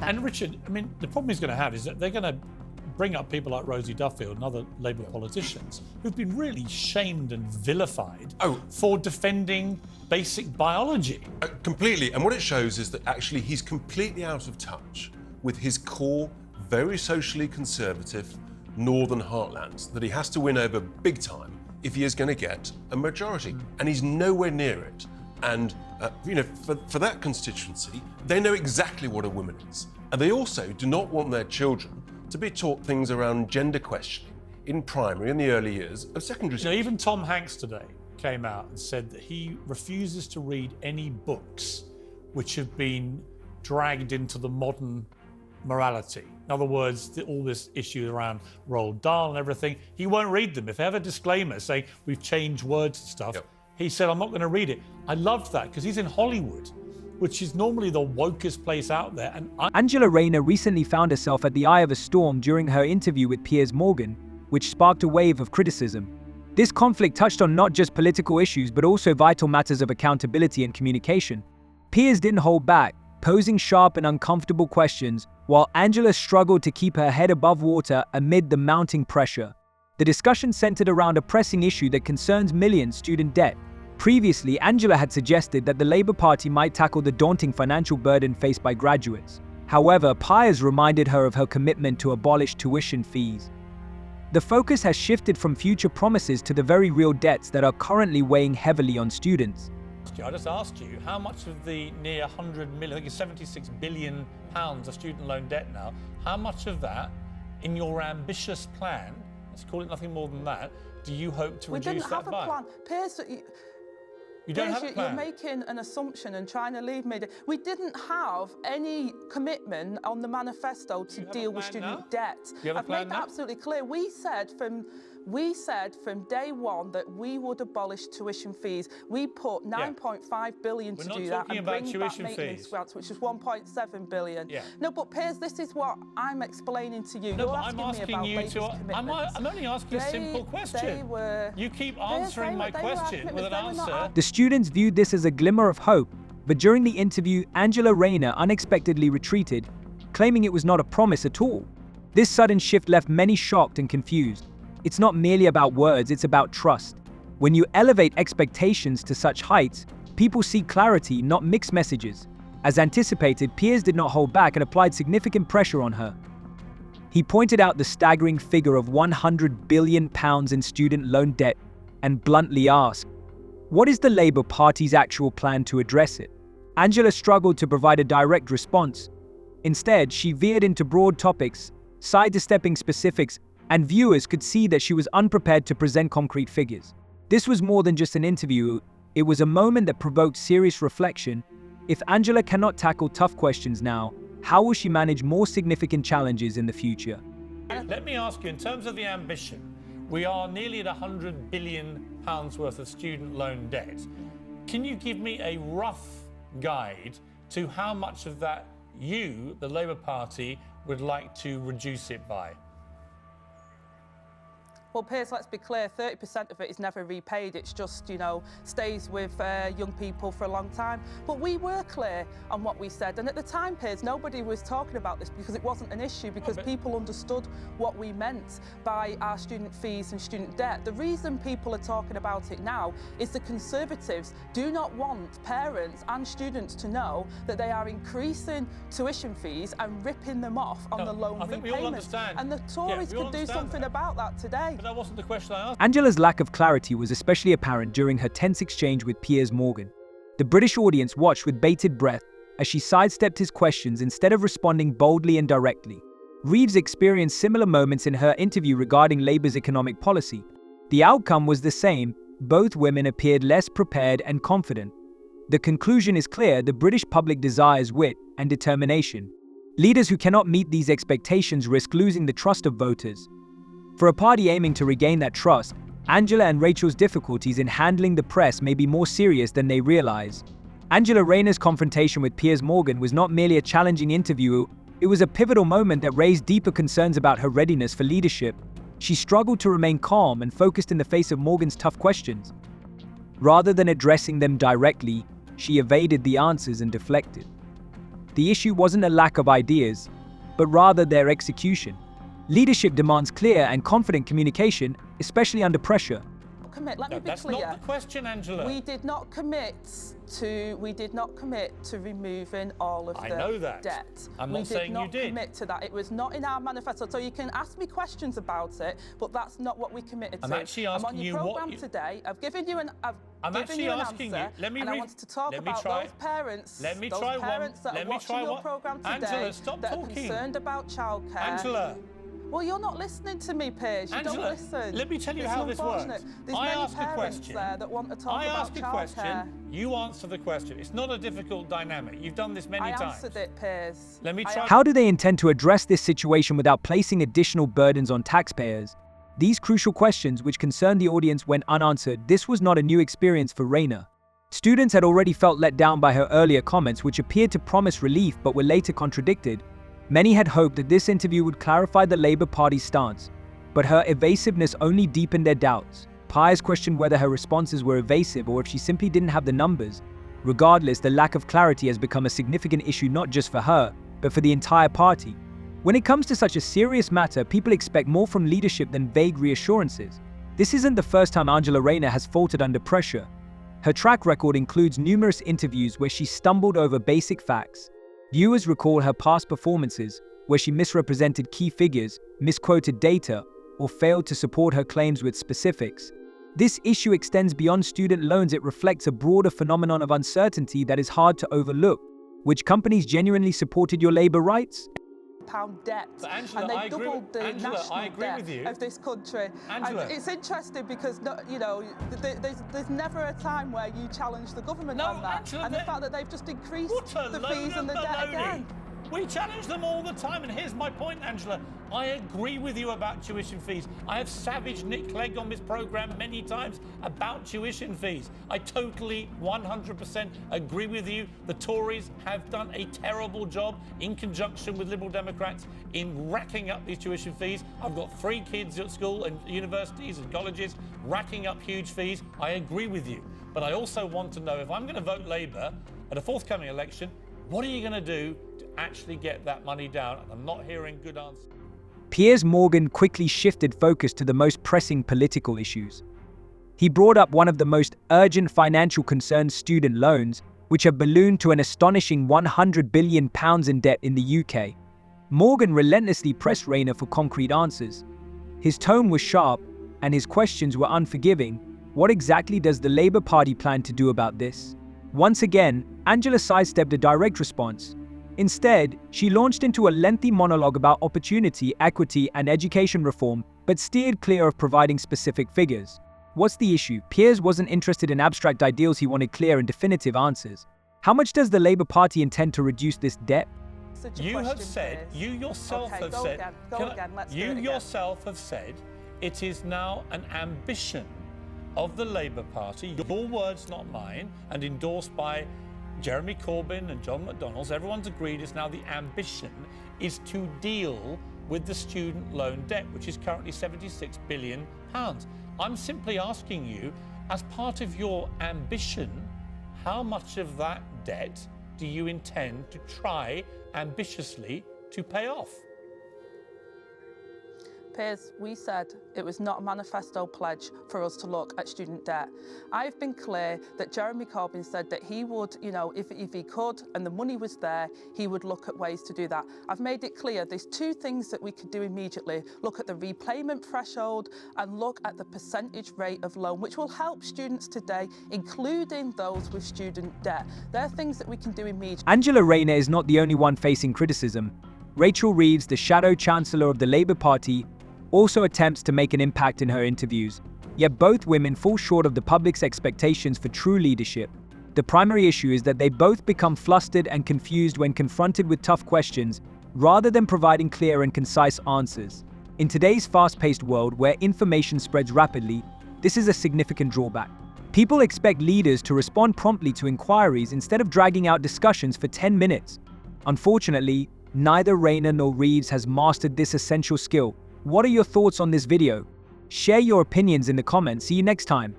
And Richard, I mean, the problem he's going to have is that they're going to bring up people like Rosie Duffield and other Labour politicians who've been really shamed and vilified for defending basic biology. Completely. And what it shows is that actually he's completely out of touch with his core, very socially conservative northern heartlands that he has to win over big time if he is going to get a majority. And he's nowhere near it. And, for that constituency, they know exactly what a woman is. And they also do not want their children to be taught things around gender questioning in primary and the early years of secondary school. Even Tom Hanks today came out and said that he refuses to read any books which have been dragged into the modern morality. In other words, all this issue around Roald Dahl and everything, he won't read them. If they have a disclaimer saying we've changed words and stuff, he said, I'm not going to read it. I loved that because he's in Hollywood, which is normally the wokest place out there. And Angela Rayner recently found herself at the eye of a storm during her interview with Piers Morgan, which sparked a wave of criticism. This conflict touched on not just political issues but also vital matters of accountability and communication. Piers didn't hold back, posing sharp and uncomfortable questions, while Angela struggled to keep her head above water amid the mounting pressure. The discussion centered around a pressing issue that concerns millions: student debt. Previously, Angela had suggested that the Labour Party might tackle the daunting financial burden faced by graduates. However, Piers reminded her of her commitment to abolish tuition fees. The focus has shifted from future promises to the very real debts that are currently weighing heavily on students. I just asked you, how much of the near 100 million, I think it's 76 billion pounds of student loan debt now, how much of that, in your ambitious plan, let's call it nothing more than that, do you hope to reduce that by? We didn't have a plan. Piers, you don't have a plan? You're making an assumption and trying to leave me. We didn't have any commitment on the manifesto to deal with student debt. I've made that absolutely clear. We said from day one that we would abolish tuition fees. We put 9.5 billion to do that and bring back maintenance grants, which is 1.7 billion. No, but Piers, this is what I'm explaining to you. No, I'm asking you to. I'm only asking a simple question. You keep answering my question with an answer. The students viewed this as a glimmer of hope, but during the interview, Angela Rayner unexpectedly retreated, claiming it was not a promise at all. This sudden shift left many shocked and confused. It's not merely about words, it's about trust. When you elevate expectations to such heights, people seek clarity, not mixed messages. As anticipated, Piers did not hold back and applied significant pressure on her. He pointed out the staggering figure of £100 billion in student loan debt and bluntly asked, what is the Labour Party's actual plan to address it? Angela struggled to provide a direct response. Instead, she veered into broad topics, sidestepping specifics, and viewers could see that she was unprepared to present concrete figures. This was more than just an interview, it was a moment that provoked serious reflection. If Angela cannot tackle tough questions now, how will she manage more significant challenges in the future? Let me ask you, in terms of the ambition, we are nearly at £100 billion worth of student loan debt. Can you give me a rough guide to how much of that you, the Labour Party, would like to reduce it by? Well, Piers, let's be clear, 30% of it is never repaid. It's just, stays with young people for a long time. But we were clear on what we said. And at the time, Piers, nobody was talking about this because it wasn't an issue, because people understood what we meant by our student fees and student debt. The reason people are talking about it now is the Conservatives do not want parents and students to know that they are increasing tuition fees and ripping them off on the loan repayments. And the Tories could do something about that today. That wasn't the question I asked. Angela's lack of clarity was especially apparent during her tense exchange with Piers Morgan. The British audience watched with bated breath as she sidestepped his questions instead of responding boldly and directly. Reeves experienced similar moments in her interview regarding Labour's economic policy. The outcome was the same. Both women appeared less prepared and confident. The conclusion is clear: the British public desires wit and determination. Leaders who cannot meet these expectations risk losing the trust of voters. For a party aiming to regain that trust, Angela and Rachel's difficulties in handling the press may be more serious than they realize. Angela Rayner's confrontation with Piers Morgan was not merely a challenging interview, it was a pivotal moment that raised deeper concerns about her readiness for leadership. She struggled to remain calm and focused in the face of Morgan's tough questions. Rather than addressing them directly, she evaded the answers and deflected. The issue wasn't a lack of ideas, but rather their execution. Leadership demands clear and confident communication, especially under pressure. Let me be that's clear. not the question, Angela. We did not commit to removing all of I the know that. debt. I'm not saying you did. We did not commit to that. It was not in our manifesto. So you can ask me questions about it, but that's not what we committed to. I'm actually asking I'm on you your what program today. I've given you an I'm actually asking you. answer, Let me and I wanted to talk about those parents. Let me those try parents one. that Let are me watching try your one. program today Angela, stop that talking. are concerned about childcare. Angela. Well, you're not listening to me, Piers. You Angela, don't listen. let me tell you It's how this works. unfortunate. There's I many ask a parents question. there that want to talk I about ask a childcare. question. You answer the question. It's not a difficult dynamic. You've done this many I times. answered it, Piers. Let me try. How do they intend to address this situation without placing additional burdens on taxpayers? These crucial questions, which concern the audience, went unanswered. This was not a new experience for Rayner. Students had already felt let down by her earlier comments, which appeared to promise relief but were later contradicted. Many had hoped that this interview would clarify the Labour Party's stance, but her evasiveness only deepened their doubts. Piers questioned whether her responses were evasive or if she simply didn't have the numbers. Regardless, the lack of clarity has become a significant issue not just for her, but for the entire party. When it comes to such a serious matter, people expect more from leadership than vague reassurances. This isn't the first time Angela Rayner has faltered under pressure. Her track record includes numerous interviews where she stumbled over basic facts. Viewers recall her past performances, where she misrepresented key figures, misquoted data, or failed to support her claims with specifics. This issue extends beyond student loans. It reflects a broader phenomenon of uncertainty that is hard to overlook. Which companies genuinely supported your Labour rights? Pound debt, Angela, and they I agree doubled with- the Angela, national I agree debt with you. of this country. Angela. And it's interesting because there's never a time where you challenge the government No, on that, Angela, and the fact that they've just increased What a the load fees of and the debt baloney. again. We challenge them all the time, and here's my point, Angela. I agree with you about tuition fees. I have savaged Nick Clegg on this programme many times about tuition fees. I totally 100% agree with you. The Tories have done a terrible job in conjunction with Liberal Democrats in racking up these tuition fees. I've got 3 kids at school and universities and colleges racking up huge fees. I agree with you. But I also want to know, if I'm going to vote Labour at a forthcoming election, what are you going to do to actually get that money down? And I'm not hearing good answers. Piers Morgan quickly shifted focus to the most pressing political issues. He brought up one of the most urgent financial concerns: student loans, which have ballooned to an astonishing £100 billion in debt in the UK. Morgan relentlessly pressed Rayner for concrete answers. His tone was sharp, and his questions were unforgiving. What exactly does the Labour Party plan to do about this? Once again, Angela sidestepped a direct response. Instead, she launched into a lengthy monologue about opportunity, equity, and education reform, but steered clear of providing specific figures. What's the issue? Piers wasn't interested in abstract ideals. He wanted clear and definitive answers. How much does the Labour Party intend to reduce this debt? You have said, you yourself have said, you yourself have said, it is now an ambition of the Labour Party, your words, not mine, and endorsed by Jeremy Corbyn and John McDonnell. Everyone's agreed it's now the ambition is to deal with the student loan debt, which is currently £76 billion. I'm simply asking you, as part of your ambition, how much of that debt do you intend to try ambitiously to pay off? Piers, we said it was not a manifesto pledge for us to look at student debt. I've been clear that Jeremy Corbyn said that he would, if he could and the money was there, he would look at ways to do that. I've made it clear there's 2 things that we could do immediately. Look at the repayment threshold and look at the percentage rate of loan, which will help students today, including those with student debt. They're things that we can do immediately. Angela Rayner is not the only one facing criticism. Rachel Reeves, the shadow chancellor of the Labour Party, also attempts to make an impact in her interviews. Yet both women fall short of the public's expectations for true leadership. The primary issue is that they both become flustered and confused when confronted with tough questions, rather than providing clear and concise answers. In today's fast-paced world where information spreads rapidly, this is a significant drawback. People expect leaders to respond promptly to inquiries instead of dragging out discussions for 10 minutes. Unfortunately, neither Rayner nor Reeves has mastered this essential skill. What are your thoughts on this video? Share your opinions in the comments. See you next time.